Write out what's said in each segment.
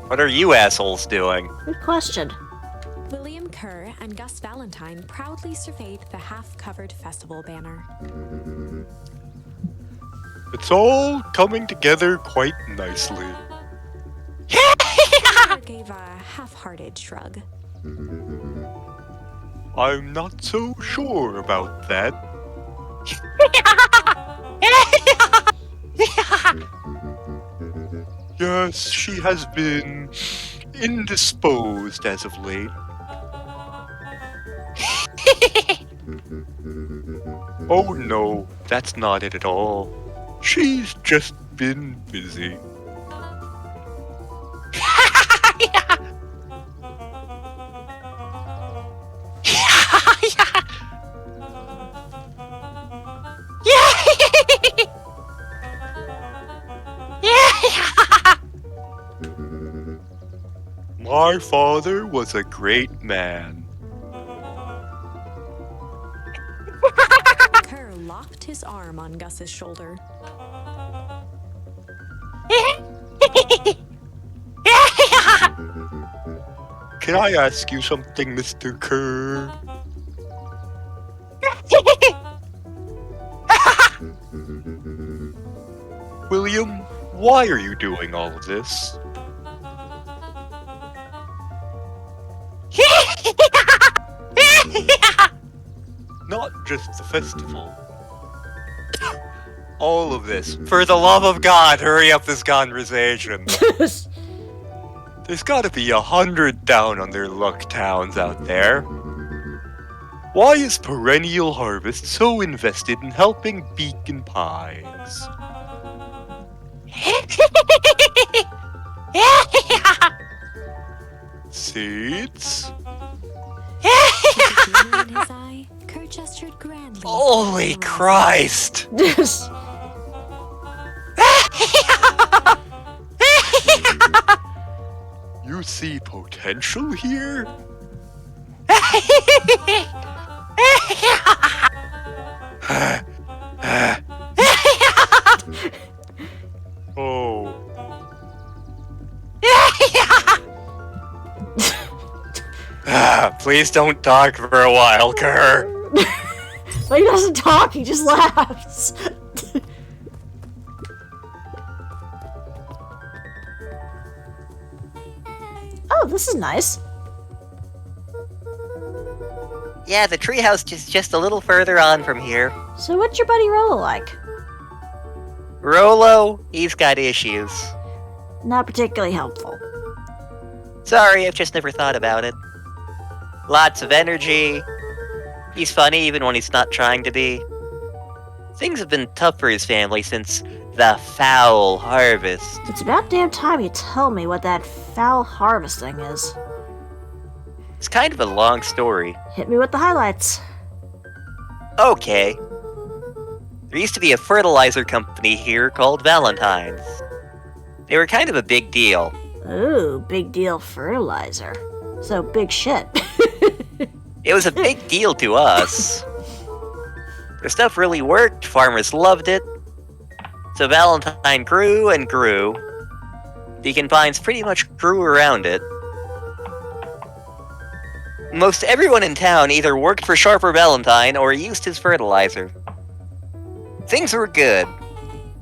What are you assholes doing? Good question. William Kerr and Gus Valentine proudly surveyed the half-covered festival banner. It's all coming together quite nicely. Kerr gave a half-hearted shrug. I'm not so sure about that. Yes, she has been indisposed as of late. Oh no, that's not it at all. She's just been busy. My father was a great man. Kerr locked his arm on Gus's shoulder. Can I ask you something, Mr. Kerr? William, why are you doing all of this? Not just the festival. All of this. For the love of God, hurry up this conversation. There's gotta be 100 down on their luck towns out there. Why is Perennial Harvest so invested in helping Beacon Pines? Seeds? With humor in his eye, Kerr gestured grandly. Holy Christ! You see potential here? Oh. Please don't talk for a while, Kerr. But he doesn't talk, he just laughs. Oh, this is nice. Yeah, the treehouse is just a little further on from here. So what's your buddy Rolo like? Rolo, he's got issues. Not particularly helpful. Sorry, I've just never thought about it. Lots of energy. He's funny even when he's not trying to be. Things have been tough for his family since the foul harvest. It's about damn time you tell me what that foul harvest thing is. It's kind of a long story. Hit me with the highlights. Okay. There used to be a fertilizer company here called Valentine's. They were kind of a big deal. Ooh, big deal fertilizer. So big shit. It was a big deal to us. Their stuff really worked, farmers loved it. So Valentine grew and grew. Beacon Pines pretty much grew around it. Most everyone in town either worked for Sharper Valentine or used his fertilizer. Things were good.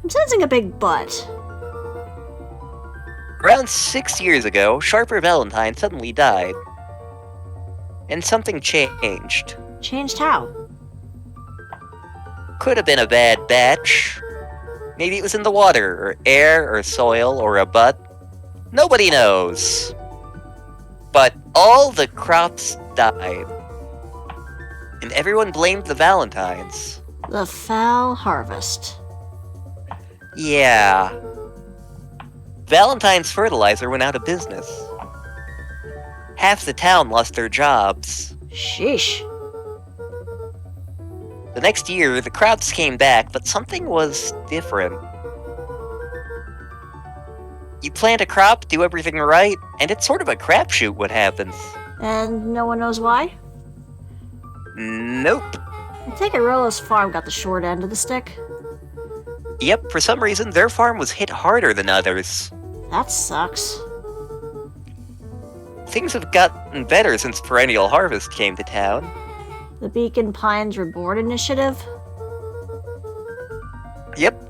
I'm sensing a big butt. Around 6 years ago, Sharper Valentine suddenly died. And something changed. Changed how? Could have been a bad batch. Maybe it was in the water, or air, or soil, or a butt. Nobody knows. But all the crops died. And everyone blamed the Valentines. The foul harvest. Yeah. Valentine's fertilizer went out of business. Half the town lost their jobs. Sheesh. The next year, the crops came back, but something was different. You plant a crop, do everything right, and it's sort of a crapshoot what happens. And no one knows why? Nope. I take it Rolo's farm got the short end of the stick. Yep, for some reason, their farm was hit harder than others. That sucks. things have gotten better since Perennial Harvest came to town. The Beacon Pines Reborn Initiative? Yep.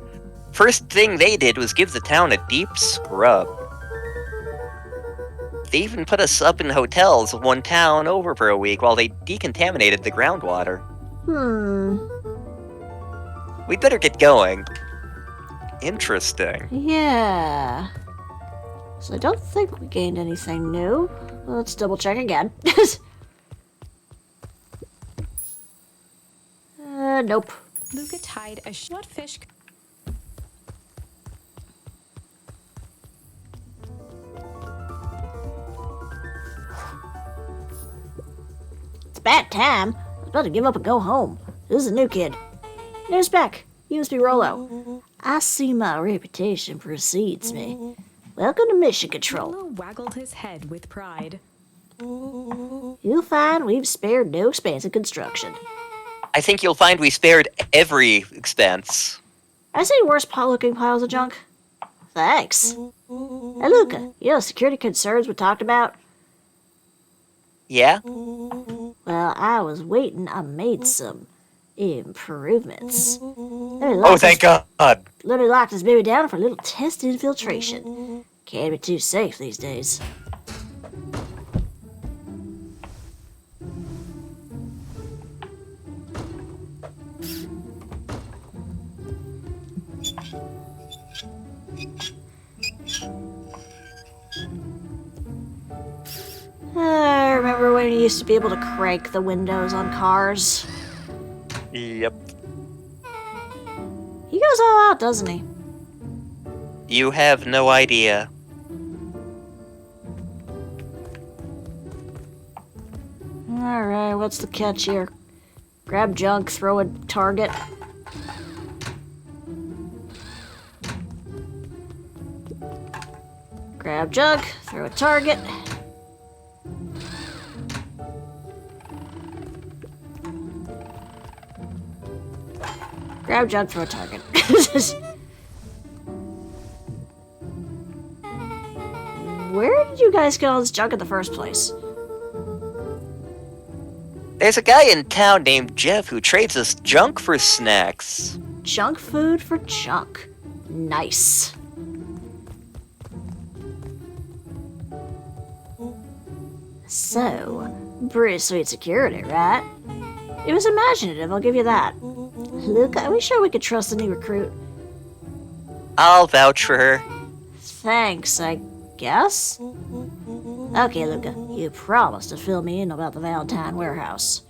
First thing they did was give the town a deep scrub. They even put us up in hotels one town over for a week while they decontaminated the groundwater. We'd better get going. Interesting. Yeah. So I don't think we gained anything new. Let's double check again. Nope. Luka tied a short fish. It's about time. I was about to give up and go home. This is a new kid. News back. You must be Rollo. I see my reputation precedes me. Welcome to Mission Control. Rollo waggled his head with pride. You'll find we've spared no expense in construction. I think you'll find we spared every expense. I see worse looking piles of junk. Thanks. Hey, Luka, you know the security concerns we talked about? Yeah? Well, I was waiting. I made some improvements. Oh, thank God. Let me lock this baby down for a little test infiltration. Can't be too safe these days. I remember when you used to be able to crank the windows on cars. Yep. He goes all out, doesn't he? You have no idea. Alright, what's the catch here? Grab junk, throw a target. Grab junk, throw a target. Grab junk, throw a target. Where did you guys get all this junk in the first place? There's a guy in town named Jeff who trades us junk for snacks. Junk food for junk. Nice. So, pretty sweet security, right? It was imaginative, I'll give you that. Luka, are we sure we could trust the new recruit? I'll vouch for her. Thanks, I guess? Okay, Luka, you promised to fill me in about the Valentine warehouse.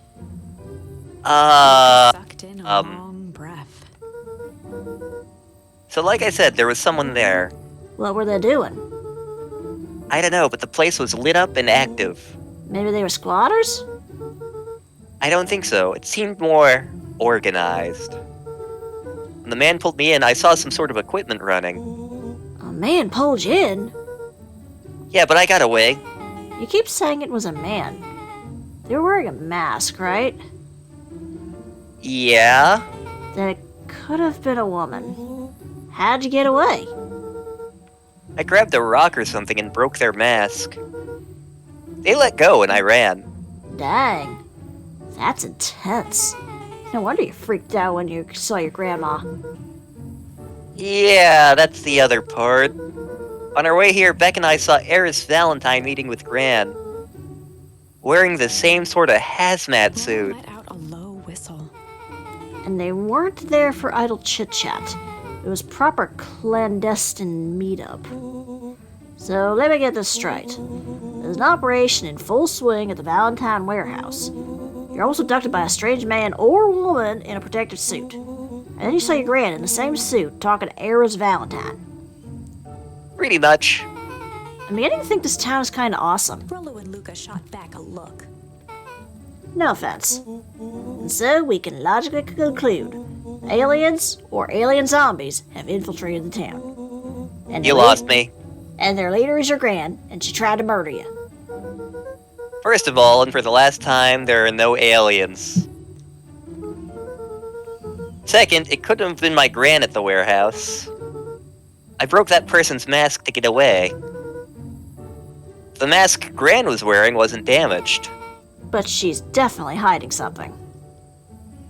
Sucked in a long breath. So like I said, there was someone there. What were they doing? I don't know, but the place was lit up and active. Maybe they were squatters? I don't think so. It seemed more organized. When the man pulled me in, I saw some sort of equipment running. A man pulled you in? Yeah, but I got away. You keep saying it was a man. They were wearing a mask, right? Yeah? Then it could have been a woman. How'd you get away? I grabbed a rock or something and broke their mask. They let go and I ran. Dang. That's intense. No wonder you freaked out when you saw your grandma. Yeah, that's the other part. On our way here, Beck and I saw Eris Valentine meeting with Gran. Wearing the same sort of hazmat suit. Let out a low whistle. And they weren't there for idle chit-chat. It was proper clandestine meetup. So let me get this straight. There's an operation in full swing at the Valentine warehouse. You're almost abducted by a strange man or woman in a protective suit. And then you saw your gran in the same suit talking to Eris Valentine. Pretty much. I'm beginning to think this town is kind of awesome. Rollo and Luka shot back a look. No offense. And so we can logically conclude aliens or alien zombies have infiltrated the town. And You lost me. And their leader is your gran, and she tried to murder you. First of all, and for the last time, there are no aliens. Second, it couldn't have been my gran at the warehouse. I broke that person's mask to get away. the mask Gran was wearing wasn't damaged. But she's definitely hiding something.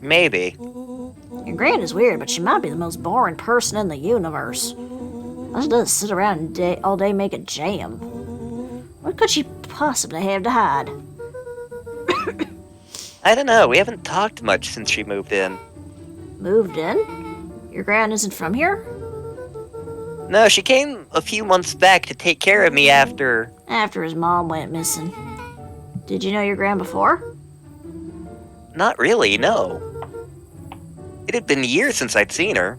Maybe. Your Gran is weird, but she might be the most boring person in the universe. All she does is sit around all day making jam. What could she possibly have to hide? I don't know, we haven't talked much since she moved in. Moved in? Your Gran isn't from here? No, she came a few months back to take care of me after... After his mom went missing. Did you know your Gran before? Not really, no. It had been years since I'd seen her.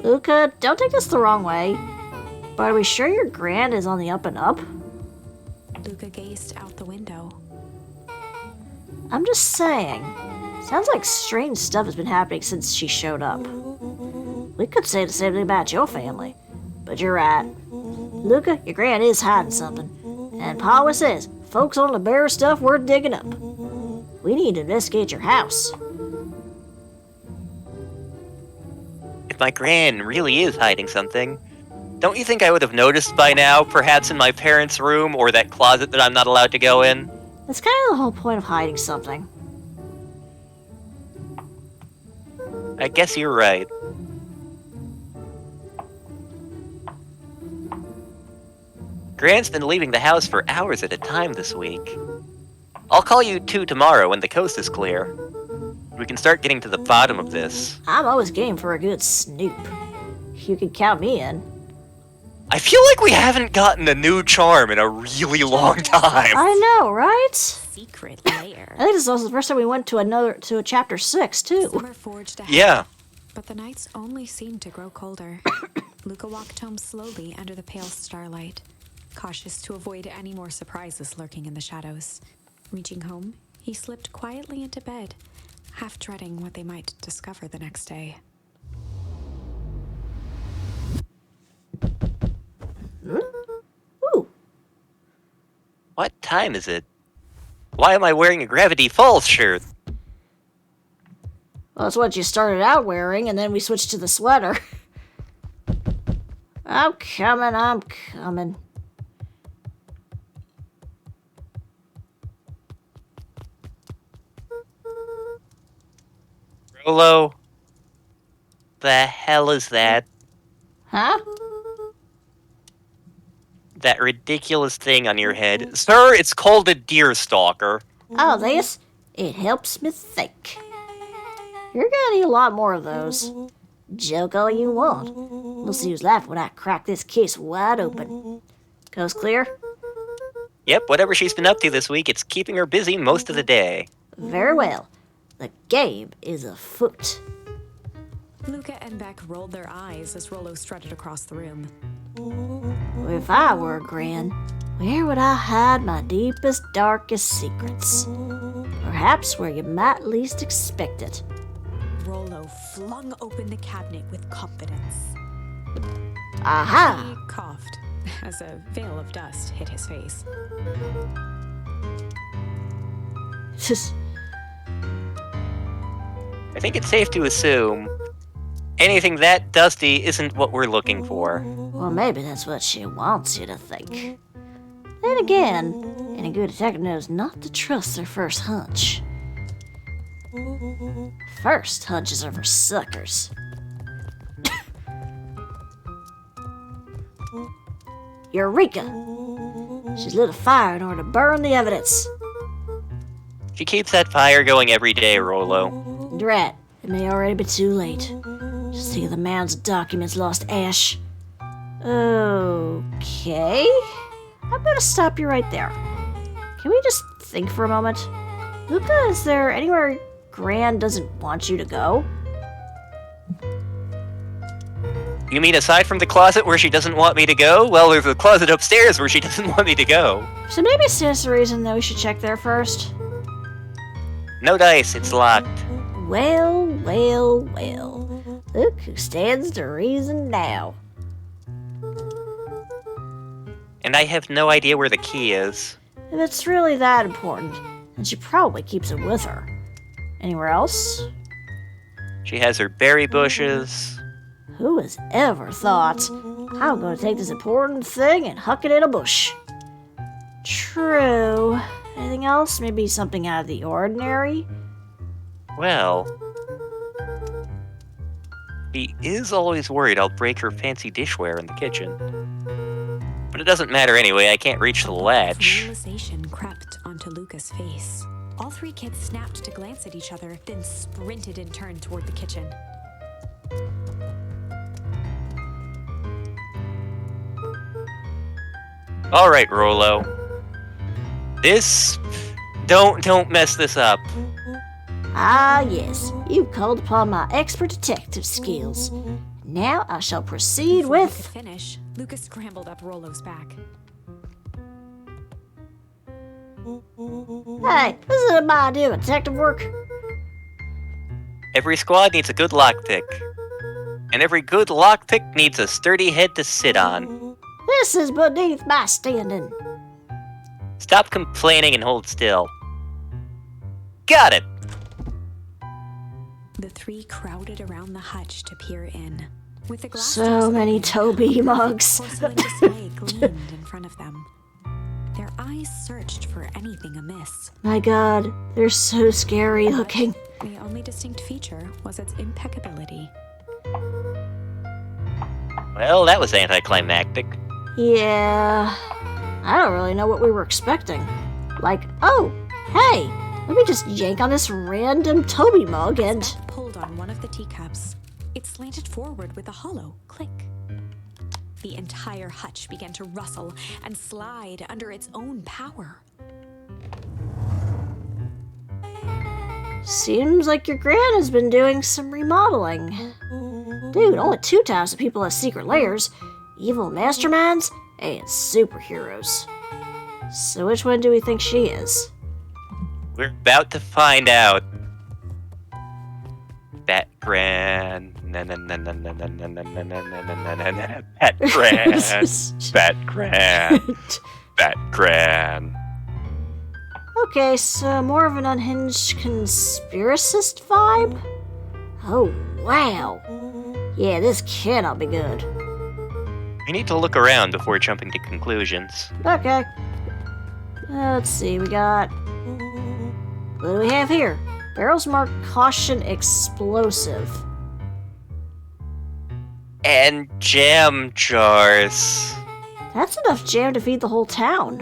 Luka, don't take this the wrong way, but are we sure your Gran is on the up and up? Luka gazed out the window. I'm just saying. Sounds like strange stuff has been happening since she showed up. We could say the same thing about your family, but you're right. Luka, your Gran is hiding something. And Pa always says, folks only bury stuff worth digging up. We need to investigate your house. If my Gran really is hiding something, don't you think I would have noticed by now, perhaps in my parents' room or that closet that I'm not allowed to go in? That's kind of the whole point of hiding something. I guess you're right. Gran's been leaving the house for hours at a time this week. I'll call you two tomorrow when the coast is clear. We can start getting to the bottom of this. I'm always game for a good snoop. You can count me in. I feel like we haven't gotten a new charm in a really long time. I know, right? Secret lair. I think this is also the first time we went to a chapter 6, too. Summer forged ahead. Yeah. But the nights only seemed to grow colder. Luka walked home slowly under the pale starlight, cautious to avoid any more surprises lurking in the shadows. Reaching home, he slipped quietly into bed, half dreading what they might discover the next day. Ooh. What time is it? Why am I wearing a Gravity Falls shirt? Well, that's what you started out wearing, and then we switched to the sweater. I'm coming. Rolo? The hell is that? Huh? That ridiculous thing on your head. Sir, it's called a deer stalker. Oh, this? It helps me think. You're gonna need a lot more of those. Joke all you want. We'll see who's laughing when I crack this case wide open. Coast clear? Yep, whatever she's been up to this week, it's keeping her busy most of the day. Very well. The game is afoot. Luka and Beck rolled their eyes as Rolo strutted across the room. If I were a Gran, where would I hide my deepest, darkest secrets? Perhaps where you might least expect it. Rolo flung open the cabinet with confidence. Aha! He coughed as a veil of dust hit his face. I think it's safe to assume anything that dusty isn't what we're looking for. Well, maybe that's what she wants you to think. Then again, any good detective knows not to trust their first hunch. First hunches are for suckers. Eureka! She's lit a fire in order to burn the evidence. She keeps that fire going every day, Rolo. Drat, it may already be too late. Just think of the mounds of documents lost to ash. Okay. I'm gonna stop you right there. Can we just think for a moment? Luka, is there anywhere Gran doesn't want you to go? You mean aside from the closet where she doesn't want me to go? Well, there's a closet upstairs where she doesn't want me to go. So maybe it stands to reason that we should check there first. No dice, it's locked. Well. Look who stands to reason now. And I have no idea where the key is. If it's really that important, then she probably keeps it with her. Anywhere else? She has her berry bushes. Who has ever thought, I'm going to take this important thing and huck it in a bush? True. Anything else? Maybe something out of the ordinary? Well, he is always worried I'll break her fancy dishware in the kitchen. But it doesn't matter anyway, I can't reach the latch. Realization crept onto Luka's face. All three kids snapped to glance at each other, then sprinted in turn toward the kitchen. Alright, Rolo. Don't mess this up. Ah, yes. You've called upon my expert detective skills. Now I shall proceed Before he could with... finish, Luka scrambled up Rolo's back. Hey, this isn't my idea of detective work. Every squad needs a good lockpick. And every good lockpick needs a sturdy head to sit on. This is beneath my standing. Stop complaining and hold still. Got it! The three crowded around the hutch to peer in. With the glass So doors many open, Toby a mugs. porcelain display gleamed in front of them. Their eyes searched for anything amiss. My god, they're so scary looking. The only distinct feature was its impeccability. Well, that was anticlimactic. Yeah, I don't really know what we were expecting. Like, oh, hey, let me just yank on this random Toby mug and... Scott pulled on one of the teacups. It slanted forward with a hollow click. The entire hutch began to rustle and slide under its own power. Seems like your gran has been doing some remodeling. Dude, only 2 types of people have secret layers. Evil masterminds and superheroes. So which one do we think she is? We're about to find out. Batgran. Batgran. Batgran. Okay, so more of an unhinged conspiracist vibe? Oh, wow. Yeah, this cannot be good. We need to look around before jumping to conclusions. Okay. Let's see, we got... What do we have here? Barrels marked caution explosive. And jam jars. That's enough jam to feed the whole town.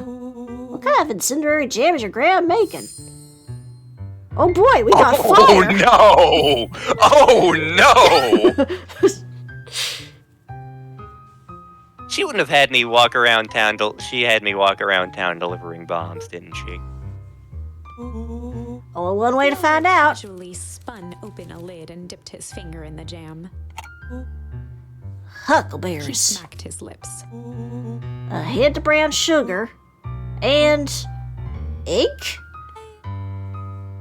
What kind of incendiary jam is your gran making? Oh boy, we got fire! No! Oh no! She wouldn't have had me walk around town. She had me walk around town delivering bombs, didn't she? Only one way to find out. Casually spun open a lid and dipped his finger in the jam. He Huckleberries. smacked his lips. A hint of brown sugar. And... ink?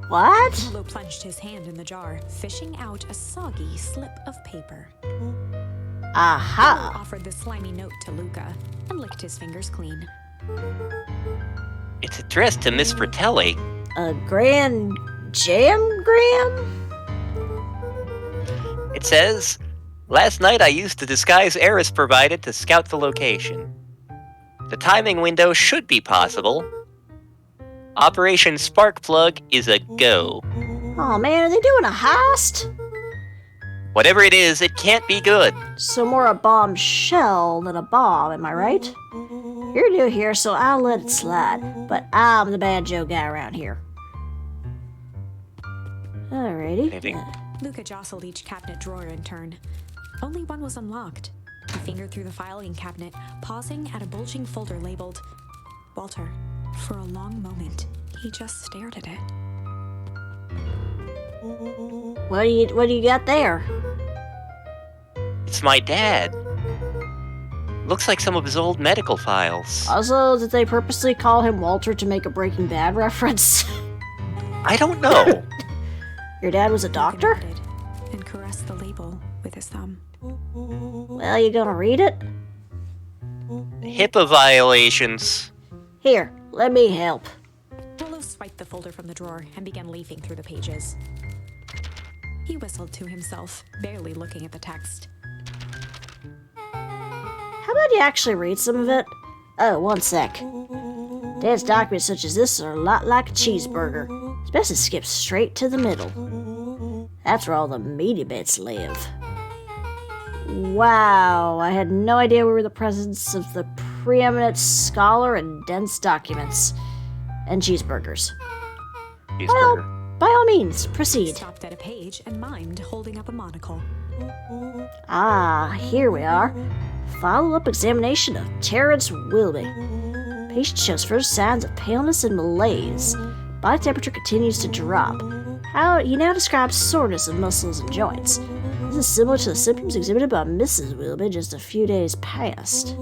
What? Rolo plunged his hand in the jar, fishing out a soggy slip of paper. Aha! Offered the slimy note to Luka and licked his fingers clean. It's addressed to Miss Fratelli. A grand jamgram? It says, last night I used the disguise Eris provided to scout the location. The timing window should be possible. Operation Sparkplug is a go. Oh man, are they doing a heist? Whatever it is, it can't be good. So more a bombshell than a bomb, am I right? You're new here, so I'll let it slide. But I'm the bad Joe guy around here. Alrighty. Anything? Luka jostled each cabinet drawer in turn. Only one was unlocked. He fingered through the filing cabinet, pausing at a bulging folder labeled Walter. For a long moment, he just stared at it. What do you got there? It's my dad. Looks like some of his old medical files. Also, did they purposely call him Walter to make a Breaking Bad reference? I don't know. Your dad was a Luka doctor? nodded and caressed the label with his thumb. Well, you gonna read it? HIPAA violations. Here, let me help. Rolo swiped the folder from the drawer and began leafing through the pages. He whistled to himself, barely looking at the text. How about you actually read some of it? Oh, one sec. Dense documents such as this are a lot like a cheeseburger. It's best to skip straight to the middle. That's where all the meaty bits live. Wow, I had no idea we were in the presence of the preeminent scholar in dense documents and cheeseburgers. Cheeseburger. By all means, proceed. Stopped at a page and mimed, holding up a monocle. Ah, here we are. Follow-up examination of Terrence Wilby. Patient shows first signs of paleness and malaise. Body temperature continues to drop. He now describes soreness of muscles and joints. This is similar to the symptoms exhibited by Mrs. Wilby just a few days past.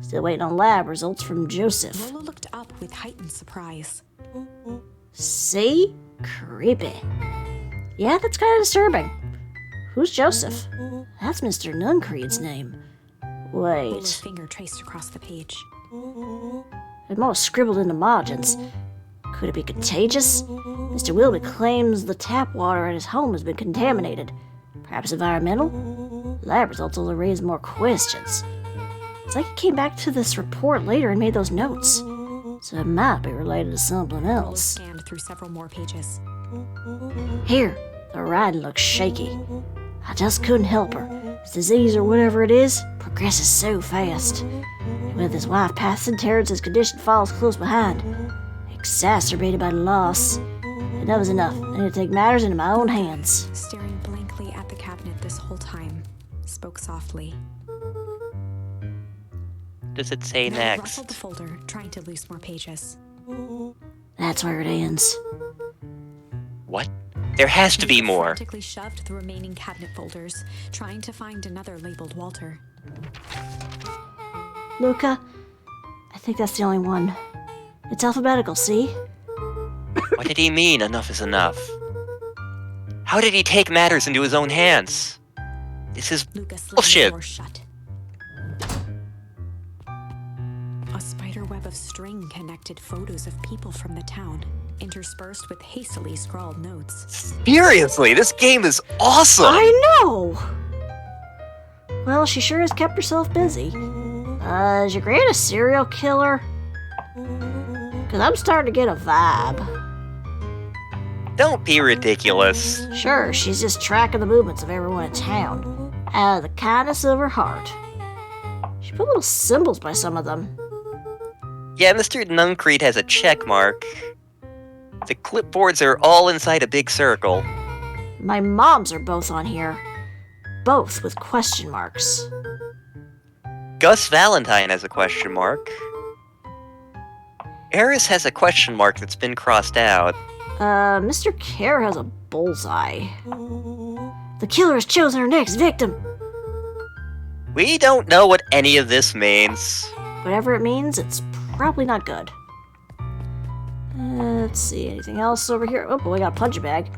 Still waiting on lab results from Joseph. Lola looked up with heightened surprise. See? Creepy. Yeah, that's kind of disturbing. Who's Joseph? That's Mr. Nuncreed's name. Lola's Wait. finger traced across the page. There's more scribbled in the margins. Could it be contagious? Mr. Wilby claims the tap water at his home has been contaminated. Perhaps environmental? Lab results only raise more questions. It's like he came back to this report later and made those notes. So it might be related to something Lola else. scanned through several more pages. Here, the writing looks shaky. I just couldn't help her. This disease or whatever it is progresses so fast. And with his wife passing, Terrence's condition follows close behind, exacerbated by loss. Enough is enough. I need to take matters into my own hands. Staring blankly at the cabinet this whole time, spoke softly. Does it say next? Rustled the folder, trying to loose more pages. That's where it ends. What? There has to be Luka more. frantically shoved the remaining cabinet folders, trying to find another labeled Walter. Luka, I think that's the only one. It's alphabetical, see? What did he mean, enough is enough? How did he take matters into his own hands? This is Luka slammed bullshit. the door shut. A spider web of string connected photos of people from the town, interspersed with hastily scrawled notes. Seriously, this game is awesome! I know! Well, she sure has kept herself busy. Is your gran a serial killer? Because I'm starting to get a vibe. Don't be ridiculous. Sure, she's just tracking the movements of everyone in town, out of the kindness of her heart. She put little symbols by some of them. Yeah, Mr. Nuncreed has a check mark. The clipboards are all inside a big circle. My mom's are both on here. Both with question marks. Gus Valentine has a question mark. Eris has a question mark that's been crossed out. Mr. Kerr has a bullseye. The killer has chosen her next victim. We don't know what any of this means. Whatever it means, it's probably not good. Let's see, anything else over here? Oh boy, I got a punch bag.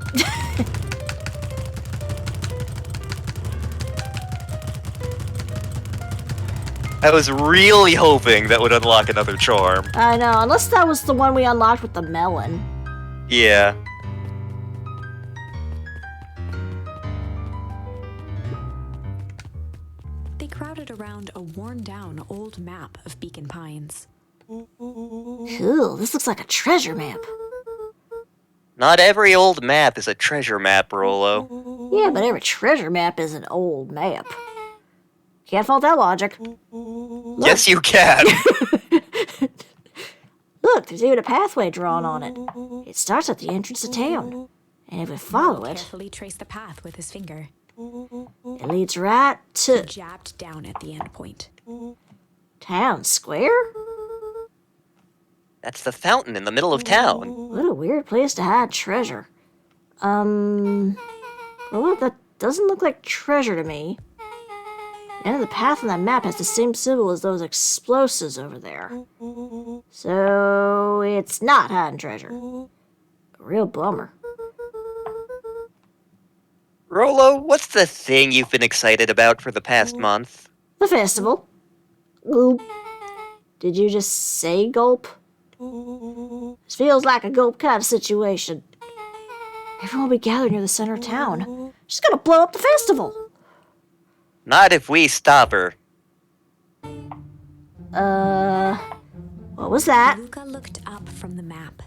I was really hoping that would unlock another charm. I know, unless that was the one we unlocked with the melon. Yeah. They crowded around a worn-down old map of Beacon Pines. Cool, this looks like a treasure map. Not every old map is a treasure map, Rolo. Yeah, but every treasure map is an old map. Can't fault that logic. Yes, you can. Look, there's even a pathway drawn on it. It starts at the entrance to town. And if we follow it, Carefully traced the path with his finger. it leads right He to jabbed down at the end point. town square? That's the fountain in the middle of town. What a weird place to hide treasure. Well, that doesn't look like treasure to me. The end of the path on that map has the same symbol as those explosives over there. So, it's not hiding treasure. A real bummer. Rolo, what's the thing you've been excited about for the past month? The festival. Gulp. Did you just say gulp? This feels like a gulp kind of situation. Everyone will be gathered near the center of town. She's gonna blow up the festival. Not if we stop her. What was that? Luka looked up from the map.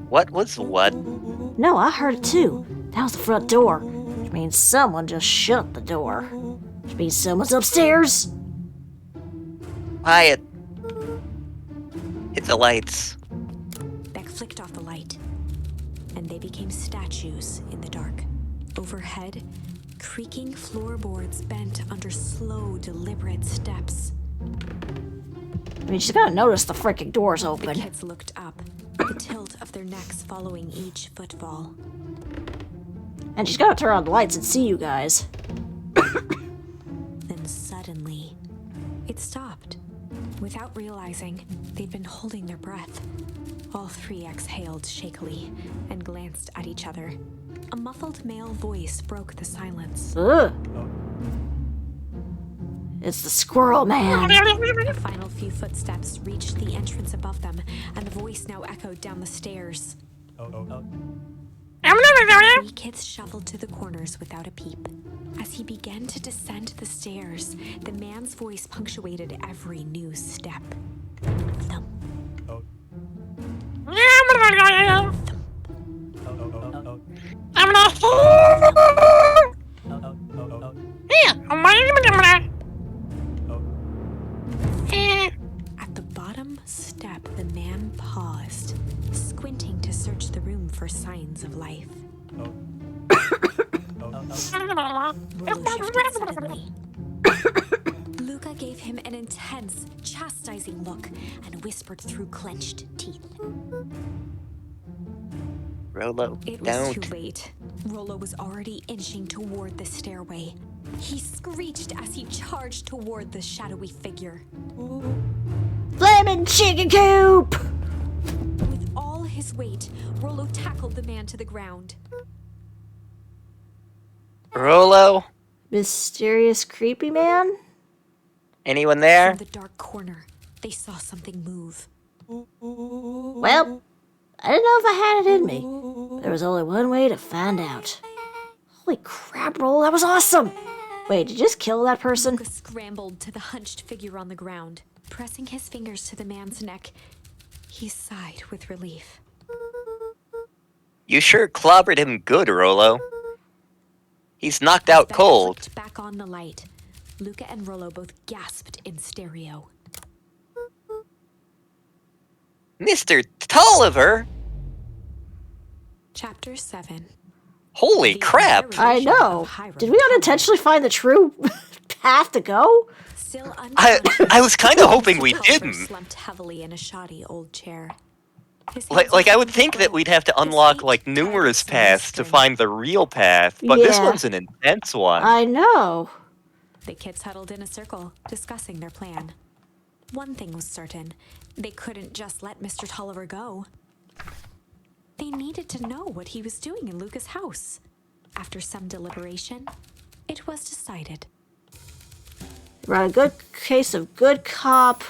What was what? No, I heard it too. That was the front door. Which means someone just shut the door. Which means someone's upstairs. Quiet. Hit the lights. Beck flicked off the light, and they became statues in the dark. Overhead, creaking floorboards bent under slow, deliberate steps. I mean, she's gotta notice the freaking door's The open. kids looked up, the tilt of their necks following each footfall. And she's gotta turn on the lights and see you guys. Then suddenly, it stopped. Without realizing, they'd been holding their breath. All three exhaled shakily and glanced at each other. A muffled male voice broke the silence. Ugh. It's the squirrel man. The final few footsteps reached the entrance above them, and the voice now echoed down the stairs. Three kids shuffled to the corners without a peep. As he began to descend the stairs, the man's voice punctuated every new step. Thump. At the bottom step, the man paused, squinting to search the room for signs of life. Rollo shifted suddenly. Luka gave him an intense, chastising look and whispered through clenched teeth. Rollo, It was don't. too late. Rollo was already inching toward the stairway. He screeched as he charged toward the shadowy figure. Flamin' chicken coop! With all his weight, Rollo tackled the man to the ground. Rollo? Mysterious creepy man? Anyone there? From the dark corner, they saw something move. Well, I didn't know if I had it in me. But there was only one way to find out. Holy crap, Roll, that was awesome! Wait, did you just kill that person? Luka scrambled to the hunched figure on the ground. Pressing his fingers to the man's neck, he sighed with relief. You sure clobbered him good, Rollo. He's knocked out Beck cold. flicked back on the light. Luka and Rollo both gasped in stereo. Mr. Tolliver? Chapter 7. Holy The crap! Interrogation I know. of Hiram. Did we unintentionally find the true path to go? Still I was kind of hoping we Tolliver didn't. slumped heavily in a shoddy old chair. His Like, hands like I would were think that full. we'd have to His unlock feet like tied numerous some paths to string. find the real path, but this Yeah. one's an intense one. I know. The kids huddled in a circle, discussing their plan. One thing was certain. They couldn't just let Mr. Tolliver go. They needed to know what he was doing in Luka's house. After some deliberation, it was decided. We're on a good case of good cop,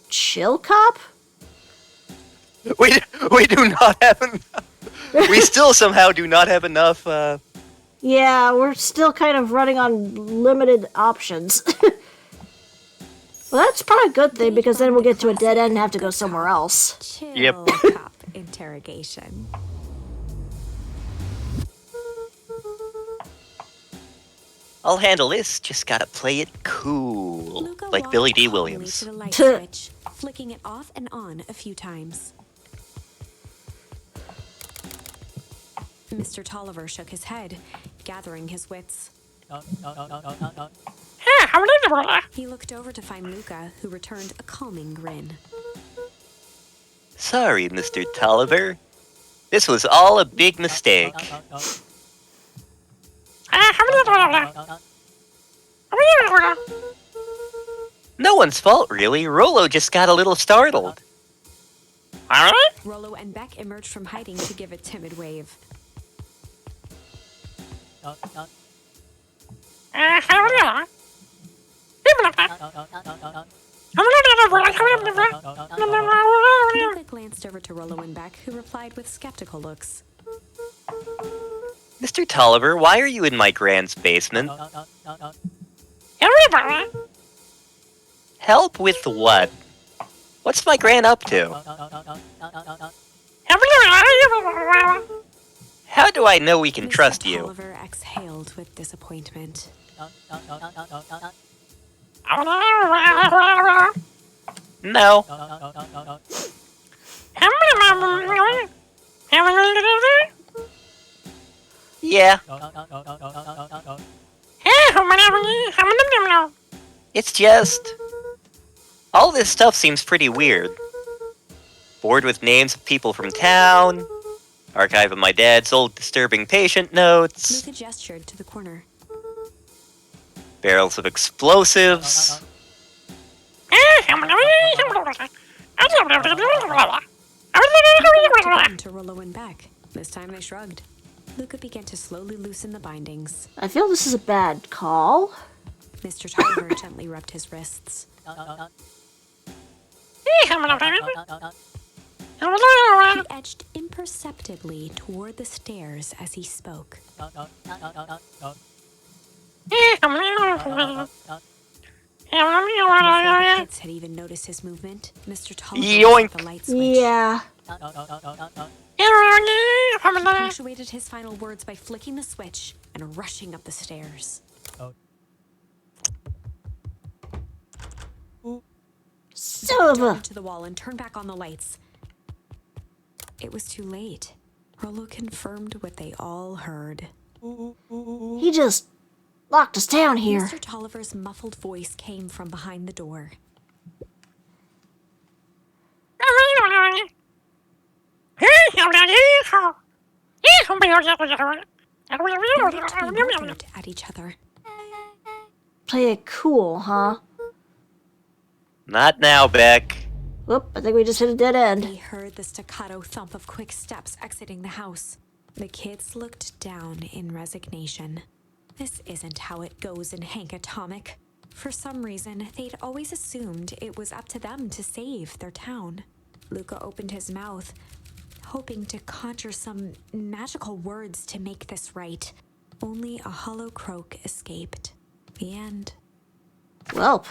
chill cop? We do not have enough. We still somehow do not have enough. Yeah, we're still kind of running on limited options. Well, that's probably a good thing because then we'll get to a dead end and have to go somewhere else. Chill Yep. cop interrogation. I'll handle this. Just gotta play it cool, Luka like walked Billy D. calmly Williams. to the light switch, flicking it off and on a few times. Mr. Tolliver shook his head, gathering his wits. He looked over to find Luka, who returned a calming grin. Sorry, Mr. Tolliver. This was all a big mistake. No one's fault, really. Rollo just got a little startled. Rollo and Beck emerged from hiding to give a timid wave. Luka glanced over to Rollo and Beck, who replied with skeptical looks. Mr. Tolliver, why are you in my grand's basement? Help with what? What's my gran up to? How do I know we can Mr. trust you? Tolliver exhaled with disappointment. No. Yeah. It's just... all this stuff seems pretty weird. Board with names of people from town. Archive of my dad's old disturbing patient notes. Luka gestured to the corner. Barrels of explosives. To Rollo and Beck. This time they shrugged. Luka began to slowly loosen the bindings. I feel this is a bad call. Mr. Tolliver gently rubbed his wrists. He edged imperceptibly toward the stairs as he spoke. Before the kids had even noticed his movement, Mr. Tolliver Yoink. hit the light switch. Yeah. He punctuated his final words by flicking the switch and rushing up the stairs. Son of a... To the wall and turned back on the lights. It was too late. Rollo confirmed what they all heard. He just locked us down here. Mr. Tolliver's muffled voice came from behind the door. They looked bewildered at each other. Play it cool, huh? Not now, Beck. Whoop, I think we just hit a dead end. They heard the staccato thump of quick steps exiting the house. The kids looked down in resignation. This isn't how it goes in Hank Atomic. For some reason, they'd always assumed it was up to them to save their town. Luka opened his mouth, hoping to conjure some magical words to make this right. Only a hollow croak escaped. The end. Welp.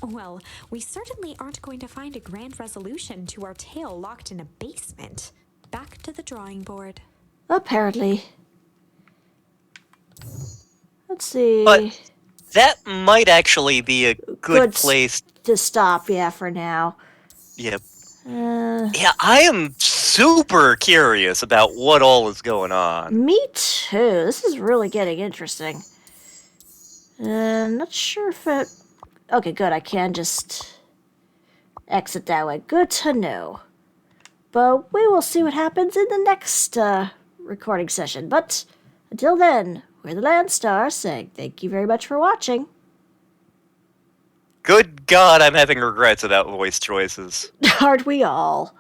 Well, we certainly aren't going to find a grand resolution to our tale locked in a basement. Back to the drawing board. Apparently. Let's see. But that might actually be a good place to stop, yeah, for now. Yep. Uh, Yeah, I am super curious about what all is going on. Me too. This is really getting interesting. Not sure if it... Okay, good. I can just exit that way. Good to know. But we will see what happens in the next recording session. But until then, we're the Landstar saying thank you very much for watching. Good God, I'm having regrets about voice choices. Aren't we all?